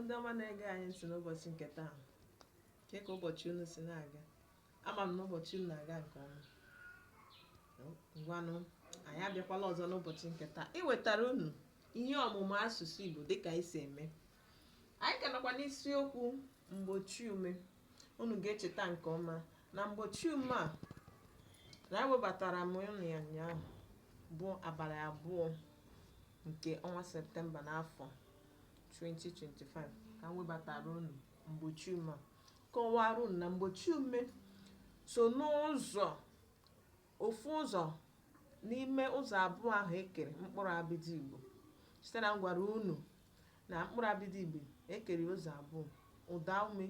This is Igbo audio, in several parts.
ndị ọma na-ege anyị ntị n'ụbọchị nke taa, ka ụbọchị unu si na-aga. Ama m na ụbọchị unu na-aga nke ọma. Ngwanụ, anyị abịakwala ọzọ n'ụbọchị nke taa iwetara unu ihe ọmụmụ asụsụ Igbo dịka anyị si eme. Anyị ka nọkwa n'isiokwu mgbochi ume. Unu ga-echeta nke ọma na mgbochi ume a na ewebatara m unu ya ụnyaahụ bụ abalị 2 nke ọnwa Septemba n'afọ 2025 ka m webatara unu mgbochi ume a. Kọwara unu na mgbochi ume so n'ụzọ ofu ụzọ n'ime ụzọ abụọ ahụ ekere mkpụrụ abịdị Igbo. Site na ngwara unu na mkpụrụ abịdị Igbo ekere ụzọ abụọ: ụda ume,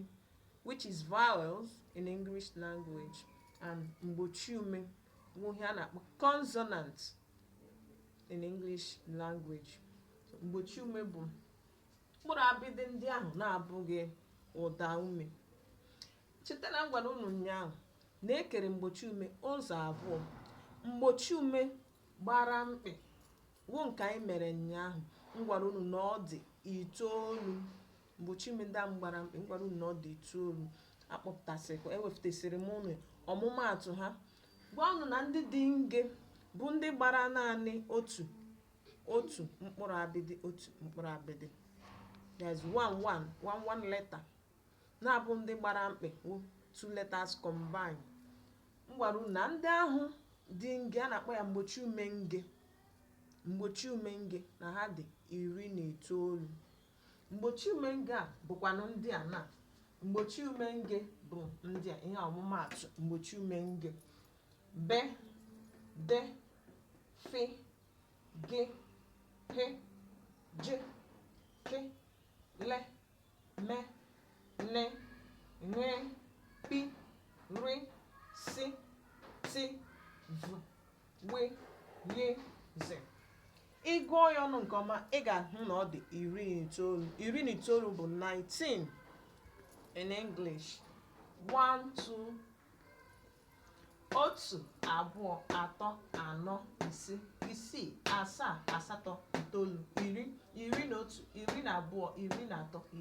which is vowels in English language, and mgbochi ume, ihe a na-akpọ consonant in English language. Mgbochi ume bụ mkpụrụ abịdị ndị ahụ na-abụghị ụda ume. Cheta na ngwara unu ụnyaahụ na-ekere mgbochi ume ụzọ abụọ. Mgbochi ume gbara mkpị wụ nke anyị mere ụnyaahụ. Ngwara unu na ọ dị 9. Mgbochi ume ndị ahụ gbara mkpị, ngwara unu na ọ dị 9. Akpọpụtasịrị, ewepụtasịrị m unu ọmụmaatụ ha. Gwa unu na ndị dị nge bụ ndị gbara naanị otu mkpụrụ abịdị, otu mkpụrụ abịdị. There's one letter. Na-abụ ndị gbara mkpị 2 letters combined. Ngwara unu na ndị ahụ dị nge a na-akpọ ya mgbochi ume nge. Mgbochi ume nge na ha dị 19. Mgbochi ume nge a bụkwanụ ndị a na mgbochi ume nge bụ ndị a. Ihe ọmụmaatụ mgbochi ume nge: be, de, fe, ge, he, je, ke, le, me, ne, nwe, pi, ri, si, ti, vu, we, ye, ze. Ị gụọ ya ọnụ nke ọma, ị ga-ahụ na ọ dị 19. 19 bụ 19 in English. 1, 2, 1, 2, 3, 4, 5, 6, 7, 8, 9, 10, 11, 12, 13, 14, 15, 16,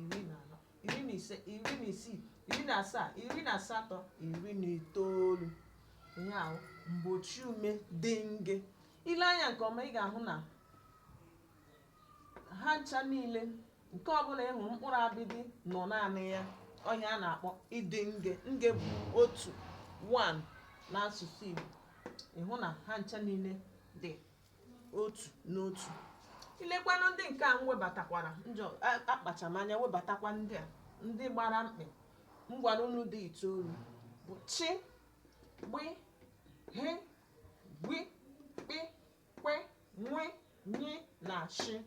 17, 18, 19. Ihe ahụ mgbochi ume dị nge. Ile anya nke ọma, ị ga-ahụ na ha ncha niile, nke ọbụla ị hụrụ mkpụrụ abịdị nọ naanị ya, ọhịa a na-akpọ ịdị nge. Nge bụ otu, 1 n'asụsụ Igbo. Ịhụ na ha ncha niile dị otu n'otu. Ilekwanụ ndị nke a m webatakwara, akpacha m anya webatakwa ndị a, ndị gbara mkpị. Ngwara unu dị 9 bụ chi, gbi, he, gwi, kpi, kwe, nwe, nye na shi.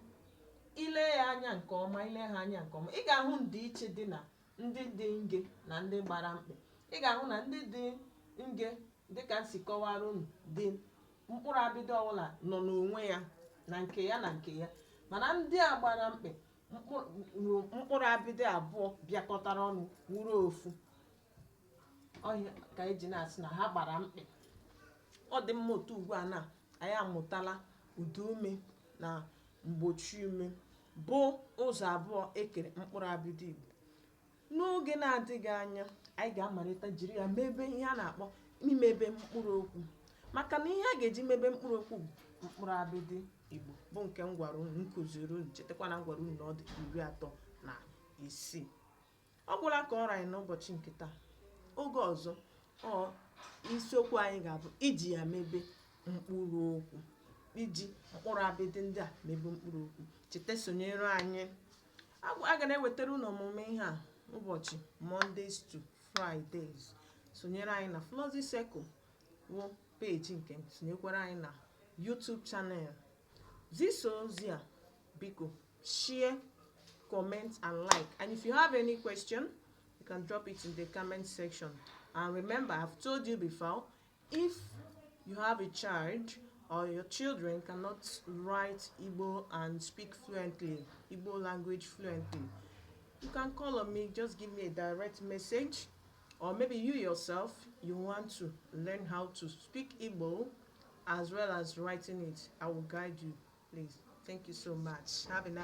Ile ya anya nke ọma, ile ha anya nke ọma, ị ga-ahụ ndịiche dị na ndị dị nge na ndị gbara mkpị. Ị ga-ahụ na ndị dị nge, dịka m si kọwara unu, dị mkpụrụ abịdị ọbụla nọ n'onwe ya na nke ya na nke ya, mana ndị a gbara mkpị mkpụrụ abịdị abụọ bịakọtara ọnụ wuru ofu. Ọhịa ka eji na-asị na ha gbara mkpị. Ọ dị mma otu ugbu a na anyị amụtala ụda ume na mgbochi ume bụ ụzọ abụọ ekere mkpụrụ abịdị Igbo. N'oge na-adịghị anya, anyị ga-amalite jiri ya mebe ihe a na-akpọ imebe mkpụrụ okwu, maka na ihe a ga-eji mebe mkpụrụ okwu bụ mkpụrụ abịdị Igbo bụ nke m gwara unu, nkụziri unu. Chetakwa na ngwara unu na ọ dị 36. Ọ gwụla ka ọrụ anyị n'ụbọchị nke taa. Oge ọzọ, isiokwu anyị ga-abụ iji ya mebe mkpụrụ okwu, iji mkpụrụ abịdị ndị a mebe mkpụrụ okwu. Cheta, sonyere anyị. A ga na-ewetara unu ọmụmụ ihe a ụbọchị Mondays to Fridays. Sonyere anyị na Flozi Circle wụ peji nke m. Sonyekwara anyị na YouTube channel. Zisa ozi a, biko share, comment and like. And if you have any question, you can drop it in the comment section. And remember, I've told you before, if you have a child or your children cannot write Igbo and speak fluently, Igbo language fluently, you can call on me. Just give me a direct message. Or maybe you yourself, you want to learn how to speak Igbo as well as writing it. I will guide you. Please. Thank you so much. Have a nice